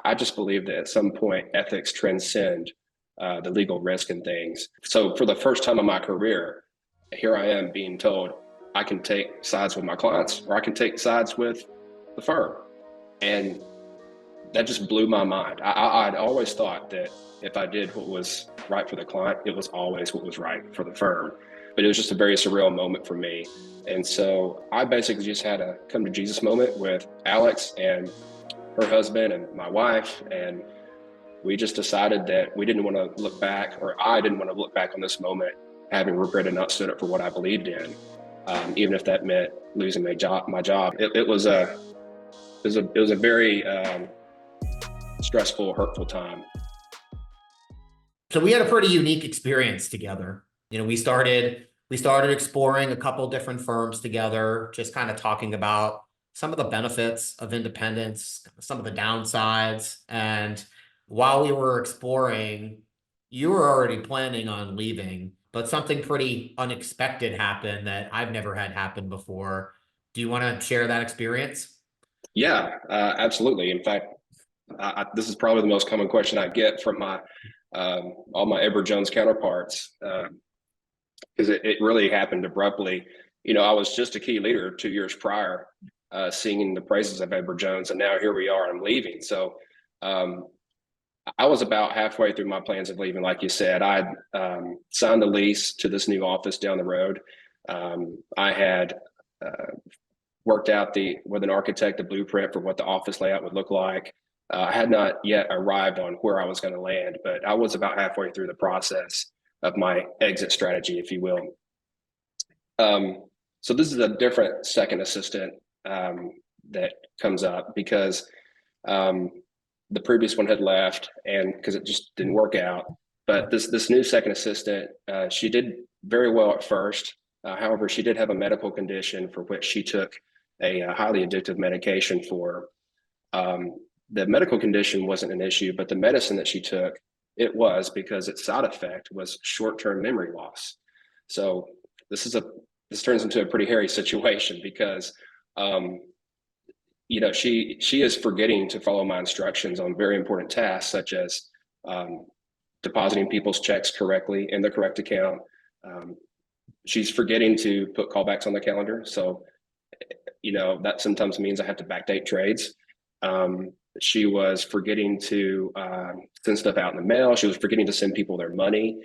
I just believe that at some point ethics transcend the legal risk and things. So for the first time in my career, here I am being told I can take sides with my clients or I can take sides with the firm. And that just blew my mind. I'd always thought that if I did what was right for the client, it was always what was right for the firm. But it was just a very surreal moment for me. And so I basically just had a come to Jesus moment with Alex and her husband and my wife. And we just decided that we didn't want to look back, or I didn't want to look back on this moment having regretted not stood up for what I believed in, even if that meant losing my job. It was a very stressful, hurtful time. So we had a pretty unique experience together. We started exploring a couple different firms together, just kind of talking about some of the benefits of independence, some of the downsides. And while we were exploring, you were already planning on leaving, but something pretty unexpected happened that I've never had happen before. Do you want to share that experience? Yeah, absolutely. In fact, this is probably the most common question I get from all my Edward Jones counterparts, because it really happened abruptly. I was just a key leader 2 years prior, singing the praises of Edward Jones, and now here we are, I'm leaving. So I was about halfway through my plans of leaving. Like you said, I'd signed the lease to this new office down the road. I had worked out with an architect the blueprint for what the office layout would look like. I had not yet arrived on where I was going to land, but I was about halfway through the process of my exit strategy, if you will. So this is a different second assistant that comes up because the previous one had left, and because it just didn't work out. But this new second assistant, she did very well at first. However, she did have a medical condition for which she took a highly addictive medication for. The medical condition wasn't an issue, but the medicine that she took, it was, because its side effect was short-term memory loss. So this turns into a pretty hairy situation because she is forgetting to follow my instructions on very important tasks, such as depositing people's checks correctly in the correct account. She's forgetting to put callbacks on the calendar. So, that sometimes means I have to backdate trades. She was forgetting to send stuff out in the mail. She was forgetting to send people their money.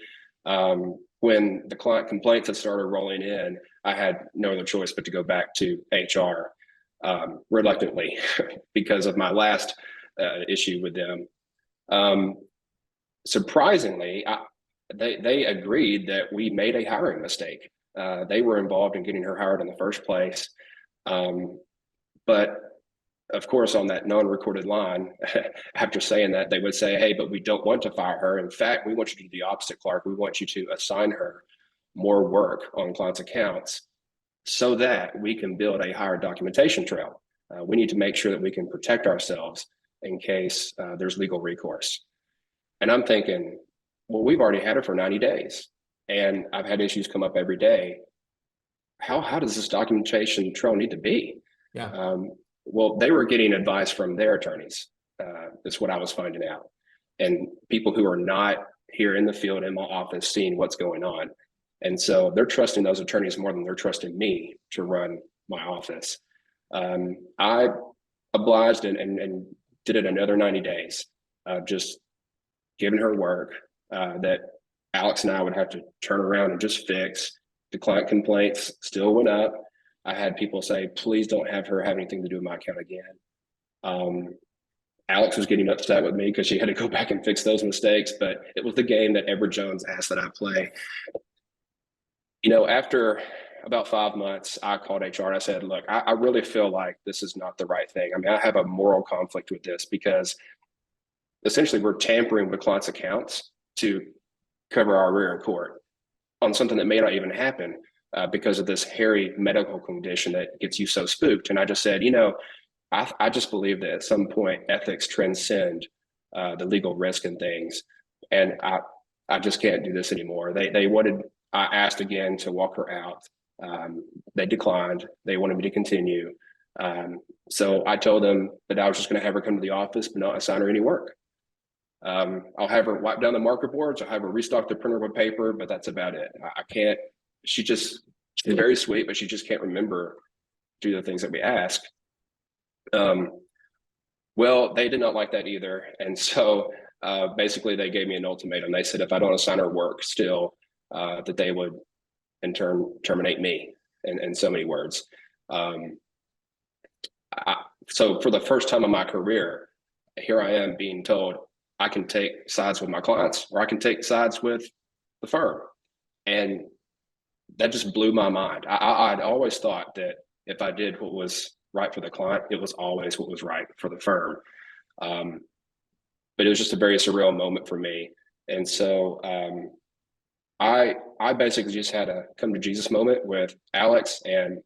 When the client complaints had started rolling in, I had no other choice but to go back to HR, reluctantly, because of my last issue with them. Surprisingly, they agreed that we made a hiring mistake. They were involved in getting her hired in the first place. But of course, on that non-recorded line, after saying that, they would say, hey, but we don't want to fire her. In fact, we want you to do the opposite, Clark. We want you to assign her more work on clients' accounts so that we can build a higher documentation trail. We need to make sure that we can protect ourselves in case there's legal recourse. And I'm thinking, well, we've already had her for 90 days and I've had issues come up every day. How does this documentation trail need to be? Yeah. Well, they were getting advice from their attorneys. That's what I was finding out. And people who are not here in the field in my office seeing what's going on. And so they're trusting those attorneys more than they're trusting me to run my office. I obliged and did it another 90 days, just giving her work that Alex and I would have to turn around and just fix. The client complaints still went up. I had people say, please don't have her have anything to do with my account again. Alex was getting upset with me because she had to go back and fix those mistakes, but it was the game that Edward Jones asked that I play. After about 5 months, I called HR and I said, look, I really feel like this is not the right thing. I mean, I have a moral conflict with this because essentially we're tampering with clients' accounts to cover our rear in court on something that may not even happen. Because of this hairy medical condition that gets you so spooked. And I just said, I just believe that at some point ethics transcend the legal risk and things. And I just can't do this anymore. I asked again to walk her out. They declined. They wanted me to continue. So I told them that I was just going to have her come to the office, but not assign her any work. I'll have her wipe down the marker boards. I'll have her restock the printer with paper, but that's about it. I can't, she's very sweet, but she just can't remember do the things that we ask. Well, they did not like that either. And so basically they gave me an ultimatum. They said, if I don't assign her work still, that they would in turn terminate me in so many words. So for the first time in my career, here I am being told I can take sides with my clients or I can take sides with the firm. And that just blew my mind. I'd always thought that if I did what was right for the client, it was always what was right for the firm. But it was just a very surreal moment for me. And so I basically just had a come to Jesus moment with Alex and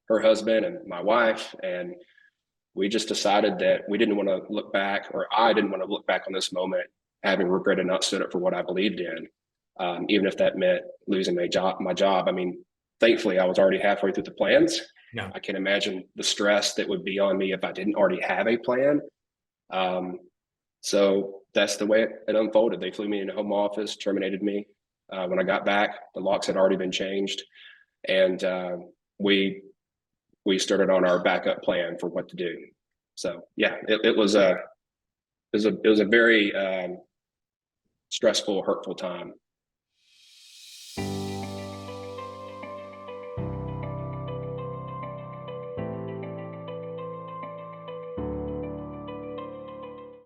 her husband and my wife. And we just decided that we didn't want to look back, or I didn't want to look back on this moment having regretted not stood up for what I believed in, even if that meant losing my job. I mean, thankfully, I was already halfway through the plans. Yeah. I can imagine the stress that would be on me if I didn't already have a plan. So that's the way it unfolded. They flew me in the home office, terminated me. When I got back, the locks had already been changed, and we started on our backup plan for what to do. So yeah, it was a very stressful, hurtful time.